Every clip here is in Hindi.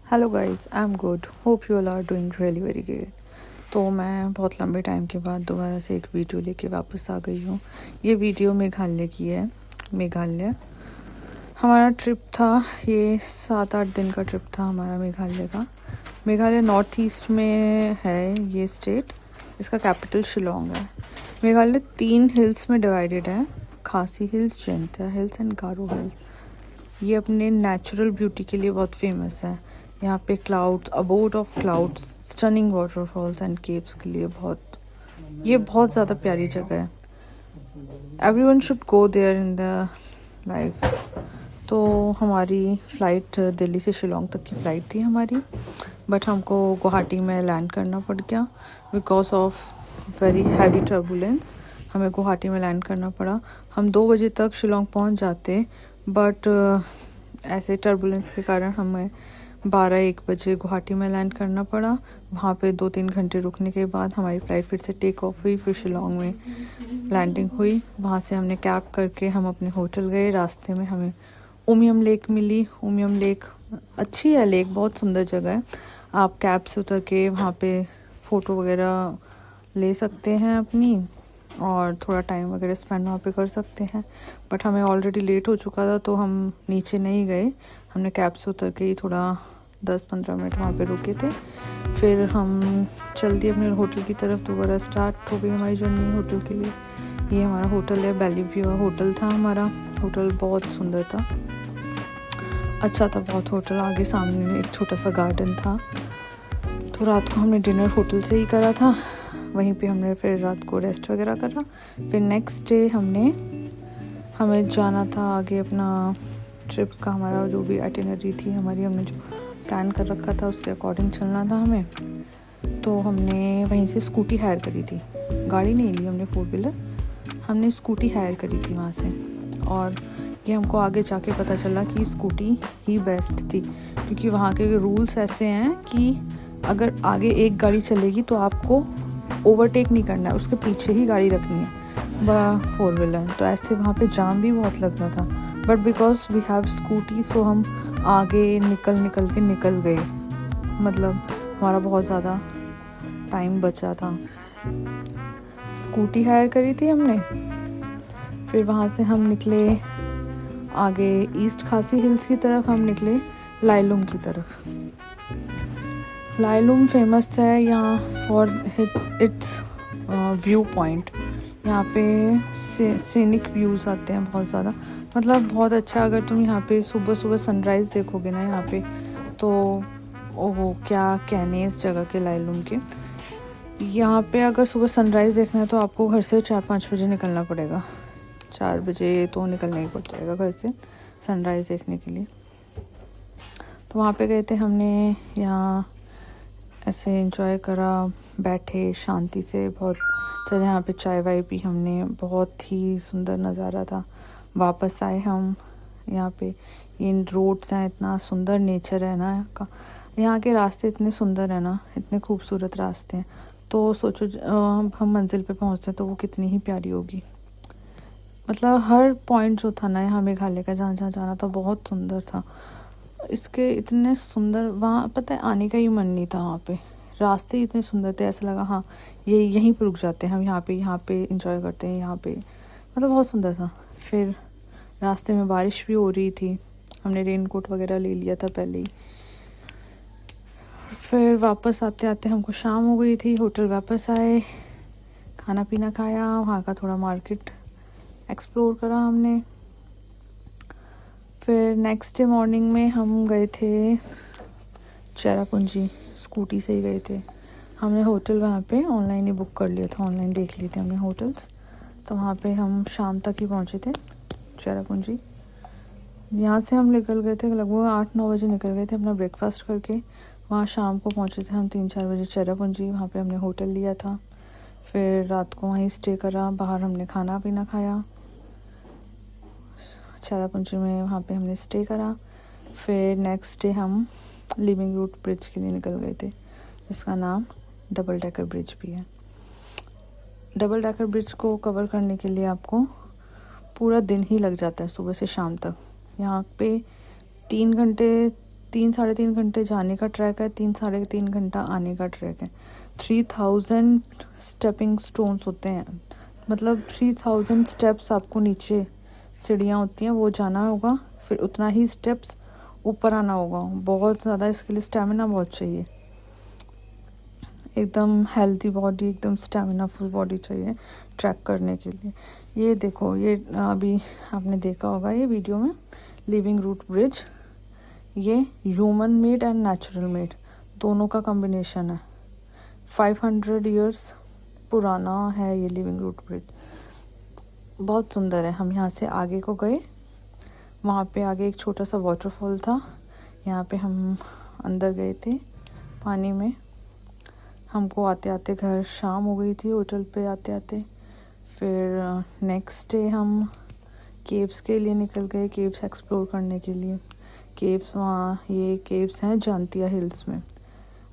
Hello guys, I am good. Hope you all are doing really very good. तो मैं बहुत लंबे टाइम के बाद दोबारा से एक वीडियो लेके वापस आ गई हूँ। ये वीडियो मेघालय की है। मेघालय हमारा ट्रिप था। ये 7-8 दिन का ट्रिप था हमारा मेघालय का। मेघालय नॉर्थ ईस्ट में है ये स्टेट। इसका कैपिटल शिलोंग है। मेघालय 3 हिल्स में डिवाइडेड है। खासी hills, Jaintia hills and Garo hills. ये अपने नेचुरल ब्यूटी के लिए बहुत फेमस है। यहाँ पे clouds, abode of clouds, stunning waterfalls and caves के लिए ये बहुत ज़्यादा प्यारी जगह है। Everyone should go there in the life. तो हमारी फ़्लाइट दिल्ली से शिलोंग तक की फ़्लाइट थी हमारी, बट हमको गुवाहाटी में लैंड करना पड़ गया because of very heavy turbulence. हमें गुवाहाटी में लैंड करना पड़ा। हम 2 बजे तक शिलोंग पहुंच जाते, बट ऐसे टर्बुलेंस के कारण हमें 12-1 बजे गुवाहाटी में लैंड करना पड़ा। वहाँ पे 2-3 घंटे रुकने के बाद हमारी फ़्लाइट फिर से टेक ऑफ हुई। फिर शिलोंग में लैंडिंग हुई। वहाँ से हमने कैब करके हम अपने होटल गए। रास्ते में हमें उमियम लेक मिली। उमियम लेक अच्छी है, लेक बहुत सुंदर जगह है। आप कैब से उतर के वहाँ पे फ़ोटो वगैरह ले सकते हैं अपनी, और थोड़ा टाइम वगैरह स्पेंड वहाँ पे कर सकते हैं। बट हमें ऑलरेडी लेट हो चुका था तो हम नीचे नहीं गए। हमने कैब से उतर के ही थोड़ा 10-15 मिनट वहाँ पे रुके थे। फिर हम चल दिए अपने होटल की तरफ। दोबारा स्टार्ट हो गई हमारी जर्नी होटल के लिए। ये हमारा होटल है, वैली व्यू होटल था हमारा। होटल बहुत सुंदर था, अच्छा था बहुत होटल। आगे सामने में एक छोटा सा गार्डन था। तो रात को हमने डिनर होटल से ही करा था। वहीं पे हमने फिर रात को रेस्ट वगैरह करा। फिर नेक्स्ट डे हमें जाना था आगे अपना ट्रिप का। हमारा जो भी आइटिनरी थी हमारी, हमने जो प्लान कर रखा था उसके अकॉर्डिंग चलना था हमें। तो हमने वहीं से स्कूटी हायर करी थी। गाड़ी नहीं ली हमने 4 व्हीलर, हमने स्कूटी हायर करी थी वहाँ से। और ये हमको आगे जाके पता चला कि स्कूटी ही बेस्ट थी, क्योंकि वहाँ के रूल्स ऐसे हैं कि अगर आगे एक गाड़ी चलेगी तो आपको ओवरटेक नहीं करना है, उसके पीछे ही गाड़ी रखनी है 4 व्हीलर। तो ऐसे वहाँ पे जाम भी बहुत लग रहा था, but because we have scooty so हम आगे निकल गए। मतलब हमारा बहुत ज़्यादा टाइम बचा था। स्कूटी हायर करी थी हमने। फिर वहाँ से हम निकले आगे ईस्ट खासी हिल्स की तरफ। हम निकले लाइलुम की तरफ। लाइलुम फेमस है यहाँ फॉर इट्स व्यू पॉइंट। यहाँ पे सीनिक व्यूज़ आते हैं बहुत ज़्यादा, मतलब बहुत अच्छा। अगर तुम यहाँ पे सुबह सुबह सनराइज़ देखोगे ना यहाँ पे, तो ओहो क्या कहने इस जगह के, लाइलुम के। यहाँ पे अगर सुबह सनराइज़ देखना है तो आपको घर से 4-5 बजे निकलना पड़ेगा। 4 बजे तो निकलना ही पड़ जाएगा घर से सनराइज़ देखने के लिए। तो वहाँ पे गए थे हमने। यहाँ ऐसे एंजॉय करा, बैठे शांति से बहुत। चल यहाँ पे चाय वाय पी हमने, बहुत ही सुंदर नज़ारा था। वापस आए हम। यहाँ पे इन रोड्स हैं, इतना सुंदर नेचर है ना यहाँ के रास्ते इतने सुंदर है ना, इतने खूबसूरत रास्ते हैं। तो सोचो हम मंजिल पे पहुँचते तो वो कितनी ही प्यारी होगी। मतलब हर पॉइंट जो था ना यहाँ मेघालय का, जहाँ जहाँ जाना था बहुत सुंदर था। इसके इतने सुंदर, वहाँ पता है आने का ही मन नहीं था। वहाँ पे रास्ते इतने सुंदर थे, ऐसा लगा हाँ ये यहीं पे रुक जाते हैं हम, यहाँ पे एंजॉय करते हैं यहाँ पे। मतलब बहुत सुंदर था। फिर रास्ते में बारिश भी हो रही थी, हमने रेनकोट वगैरह ले लिया था पहले ही। फिर वापस आते आते हमको शाम हो गई थी। होटल वापस आए, खाना पीना खाया, वहाँ का थोड़ा मार्केट एक्सप्लोर करा हमने। फिर नेक्स्ट डे मॉर्निंग में हम गए थे चेरापूंजी। स्कूटी से ही गए थे। हमने होटल वहाँ पे ऑनलाइन ही बुक कर लिया था, ऑनलाइन देख लिए थे हमने होटल्स। तो वहाँ पे हम शाम तक ही पहुँचे थे चेरापूंजी। यहाँ से हम निकल गए थे लगभग 8-9 बजे निकल गए थे अपना ब्रेकफास्ट करके। वहाँ शाम को पहुँचे थे हम 3-4 बजे चेरापूंजी। वहाँ पे हमने होटल लिया था। फिर रात को वहीं स्टे करा, बाहर हमने खाना पीना खाया चेरापूंजी में, वहाँ पे हमने स्टे करा। फिर नेक्स्ट डे हम लिविंग रूट ब्रिज के लिए निकल गए थे, जिसका नाम डबल डेकर ब्रिज भी है। डबल डेकर ब्रिज को कवर करने के लिए आपको पूरा दिन ही लग जाता है, सुबह से शाम तक। यहाँ पे 3 घंटे 3-3.5 घंटे जाने का ट्रैक है, 3-3.5 घंटा आने का ट्रैक है। 3000 स्टेपिंग स्टोन्स होते हैं, मतलब 3000 स्टेप्स आपको नीचे सीढ़ियाँ होती हैं वो जाना होगा, फिर उतना ही स्टेप्स ऊपर आना होगा। बहुत ज़्यादा इसके लिए स्टेमिना बहुत चाहिए, एकदम हेल्दी बॉडी, एकदम स्टेमिना फुल बॉडी चाहिए ट्रैक करने के लिए। ये देखो, ये अभी आपने देखा होगा ये वीडियो में, लिविंग रूट ब्रिज, ये human made and natural made दोनों का कॉम्बिनेशन है। 500 इयर्स पुराना है ये लिविंग रूट ब्रिज, बहुत सुंदर है। हम यहाँ से आगे को गए, वहाँ पे आगे एक छोटा सा वाटरफॉल था, यहाँ पे हम अंदर गए थे पानी में। हमको आते आते घर शाम हो गई थी होटल पे आते आते। फिर नेक्स्ट डे हम केव्स के लिए निकल गए, केव्स एक्सप्लोर करने के लिए। केव्स, वहाँ ये केव्स हैं जानतिया हिल्स में।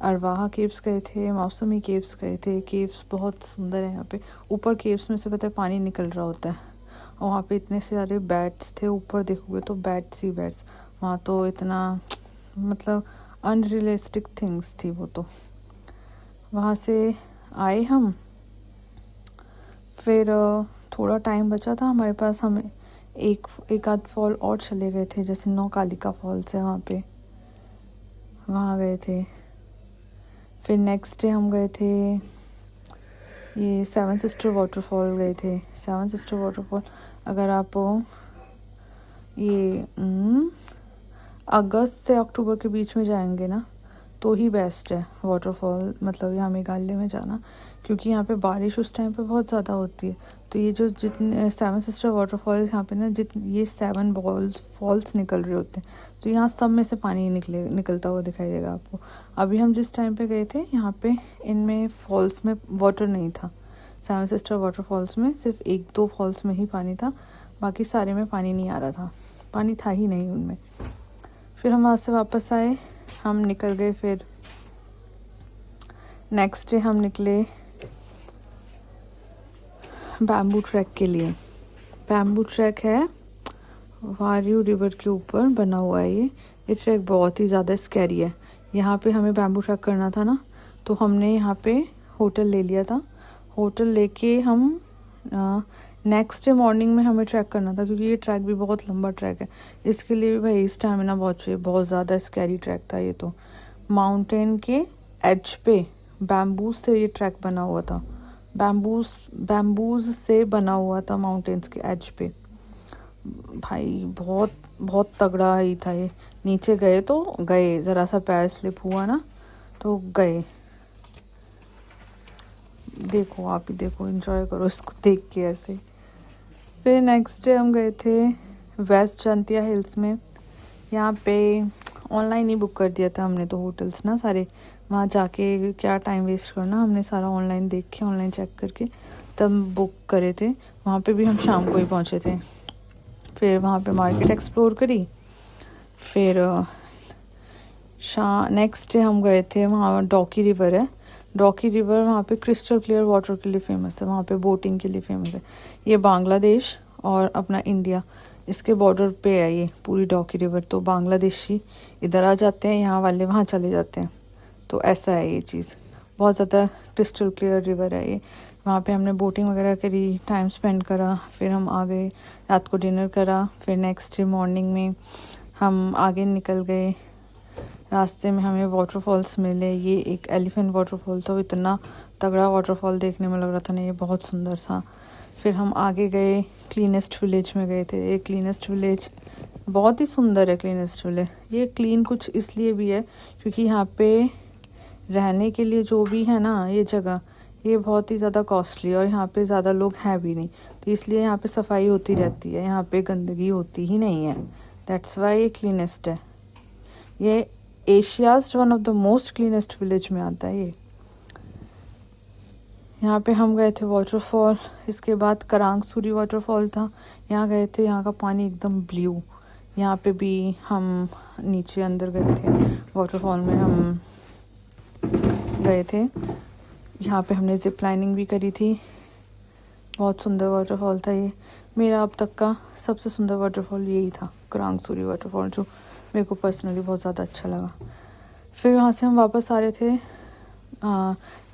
अरवाहा केव्स गए थे, मौसमी केव्स गए थे। केव्स बहुत सुंदर है यहाँ पे। ऊपर केव्स में से पता है पानी निकल रहा होता है, और वहाँ पे इतने सारे बैट्स थे, ऊपर देखोगे तो बैट्स ही बैट्स। वहाँ तो इतना मतलब अनरियलिस्टिक थिंग्स थी वो तो। वहाँ से आए हम, फिर थोड़ा टाइम बचा था हमारे पास, हमें एक आध फॉल और चले गए थे, जैसे नौकालिका फॉल्स है वहाँ पे, वहाँ गए थे। फिर नेक्स्ट डे हम गए थे ये सेवन सिस्टर वाटरफॉल गए थे। सेवन सिस्टर वाटरफॉल अगर आप ये अगस्त से अक्टूबर के बीच में जाएंगे ना तो ही बेस्ट है वाटरफॉल, मतलब यहाँ मेघालय में जाना, क्योंकि यहाँ पे बारिश उस टाइम पे बहुत ज़्यादा होती है। तो ये जो जितने सेवन सिस्टर वाटरफॉल यहाँ पे ना, ये 7 फॉल्स निकल रहे होते हैं, तो यहाँ सब में से पानी निकलता हुआ दिखाई देगा आपको। अभी हम जिस टाइम पे गए थे यहाँ पे इनमें फॉल्स में वाटर नहीं था। सेवन सिस्टर वाटरफॉल्स में सिर्फ 1-2 फॉल्स में ही पानी था, बाकी सारे में पानी नहीं आ रहा था, पानी था ही नहीं उनमें। फिर हम वहाँ से वापस आए, हम निकल गए। फिर नेक्स्ट डे हम निकले बैम्बू ट्रैक के लिए। बैम्बू ट्रैक है, वारियू रिवर के ऊपर बना हुआ है ये ट्रैक बहुत ही ज़्यादा स्कैरी है। यहाँ पे हमें बैम्बू ट्रैक करना था ना, तो हमने यहाँ पे होटल ले लिया था। होटल लेके हम नेक्स्ट डे मॉर्निंग में हमें ट्रैक करना था, क्योंकि ये ट्रैक भी बहुत लंबा ट्रैक है, इसके लिए भी भाई स्टैमिना बहुत चाहिए। बहुत ज़्यादा स्कैरी ट्रैक था ये तो। माउंटेन के एज पे बैम्बूज से ये ट्रैक बना हुआ था, बैम्बूज से बना हुआ था माउंटेन्स के एज पे। भाई बहुत बहुत तगड़ा ही था ये। नीचे गए तो गए, ज़रा सा पैर स्लिप हुआ ना तो गए। देखो, आप ही देखो, एंजॉय करो इसको देख के ऐसे। फिर नेक्स्ट डे हम गए थे वेस्ट जानतिया हिल्स में। यहाँ पे ऑनलाइन ही बुक कर दिया था हमने तो होटल्स ना सारे, वहाँ जाके क्या टाइम वेस्ट करना, हमने सारा ऑनलाइन देख के, ऑनलाइन चेक करके तब बुक करे थे। वहाँ पे भी हम शाम को ही पहुँचे थे। फिर वहाँ पे मार्केट एक्सप्लोर करी। फिर नेक्स्ट डे हम गए थे, वहाँ डॉकी रिवर है। डॉकी रिवर वहाँ पे क्रिस्टल क्लियर वाटर के लिए फेमस है, वहाँ पे बोटिंग के लिए फेमस है। ये बांग्लादेश और अपना इंडिया, इसके बॉर्डर पे है ये पूरी डॉकी रिवर। तो बांग्लादेशी इधर आ जाते हैं, यहाँ वाले वहाँ चले जाते हैं, तो ऐसा है ये चीज़। बहुत ज़्यादा क्रिस्टल क्लियर रिवर है ये। वहाँ पे हमने बोटिंग वगैरह करी, टाइम स्पेंड करा। फिर हम आ गए, रात को डिनर करा। फिर नेक्स्ट डे मॉर्निंग में हम आगे निकल गए। रास्ते में हमें वाटरफॉल्स मिले। ये एक एलिफेंट वाटरफॉल था, इतना तगड़ा वाटरफॉल देखने में लग रहा था ना, ये बहुत सुंदर सा। फिर हम आगे गए, क्लीनेस्ट विलेज में गए थे। ये क्लीनेस्ट विलेज बहुत ही सुंदर है। क्लीनेस्ट विलेज ये क्लीन कुछ इसलिए भी है क्योंकि यहाँ पे रहने के लिए जो भी है ना ये जगह, ये बहुत ही ज़्यादा कॉस्टली, और यहाँ पे ज़्यादा लोग हैं भी नहीं, तो इसलिए यहाँ पे सफाई होती रहती है, यहाँ पे गंदगी होती ही नहीं है। दैट्स वाई ये क्लीनेस्ट है। ये Asia's one of the most cleanest village में आता है ये। यहाँ पे हम गए थे वाटरफॉल। इसके बाद करांगसूरी वाटरफॉल था, यहाँ गए थे। यहाँ का पानी एकदम ब्लू। यहाँ पे भी हम नीचे अंदर गए थे, वाटरफॉल में हम गए थे। यहाँ पे हमने जिप लाइनिंग भी करी थी। बहुत सुंदर वाटरफॉल था ये। मेरा अब तक का सबसे सुंदर वाटरफॉल यही था। क्रांगसूरी वाटरफॉल, जो मेरे को पर्सनली बहुत ज़्यादा अच्छा लगा। फिर वहाँ से हम वापस आ रहे थे।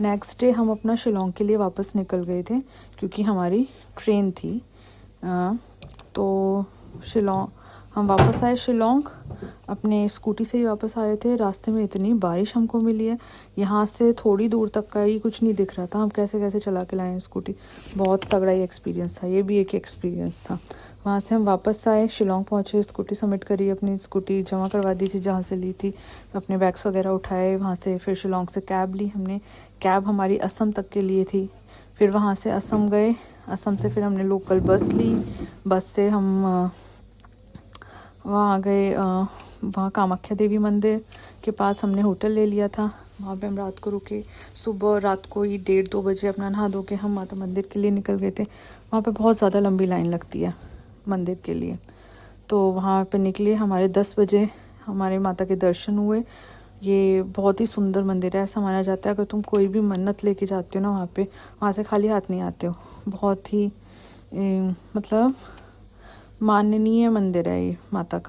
नेक्स्ट डे हम अपना शिलोंग के लिए वापस निकल गए थे क्योंकि हमारी ट्रेन थी। तो शिलोंग हम वापस आए। शिलोंग अपने स्कूटी से ही वापस आ रहे थे। रास्ते में इतनी बारिश हमको मिली है, यहाँ से थोड़ी दूर तक का ही कुछ नहीं दिख रहा था। हम कैसे कैसे चला के लाए स्कूटी, बहुत तगड़ा ही एक्सपीरियंस था। ये भी एक एक्सपीरियंस था। वहाँ से हम वापस आए, शिलोंग पहुँचे, स्कूटी सबमिट करी, अपनी स्कूटी जमा करवा दी थी जहाँ से ली थी, अपने बैग्स वगैरह उठाए। वहाँ से फिर शिलोंग से कैब ली हमने। कैब हमारी असम तक के लिए थी। फिर वहाँ से असम गए। असम से फिर हमने लोकल बस ली। बस से हम वहाँ गए। वहाँ कामाख्या देवी मंदिर के पास हमने होटल ले लिया था। वहाँ पे हम रात को रुके। सुबह रात को ही 1:30-2 बजे अपना नहा धो के हम माता मंदिर के लिए निकल गए थे। वहाँ पे बहुत ज़्यादा लंबी लाइन लगती है मंदिर के लिए, तो वहाँ पे निकले। हमारे 10 बजे हमारे माता के दर्शन हुए। ये बहुत ही सुंदर मंदिर है। ऐसा माना जाता है अगर तुम कोई भी मन्नत लेके जाते हो ना वहाँ से खाली हाथ नहीं आते हो। बहुत ही मतलब माननीय मंदिर है ये माता का।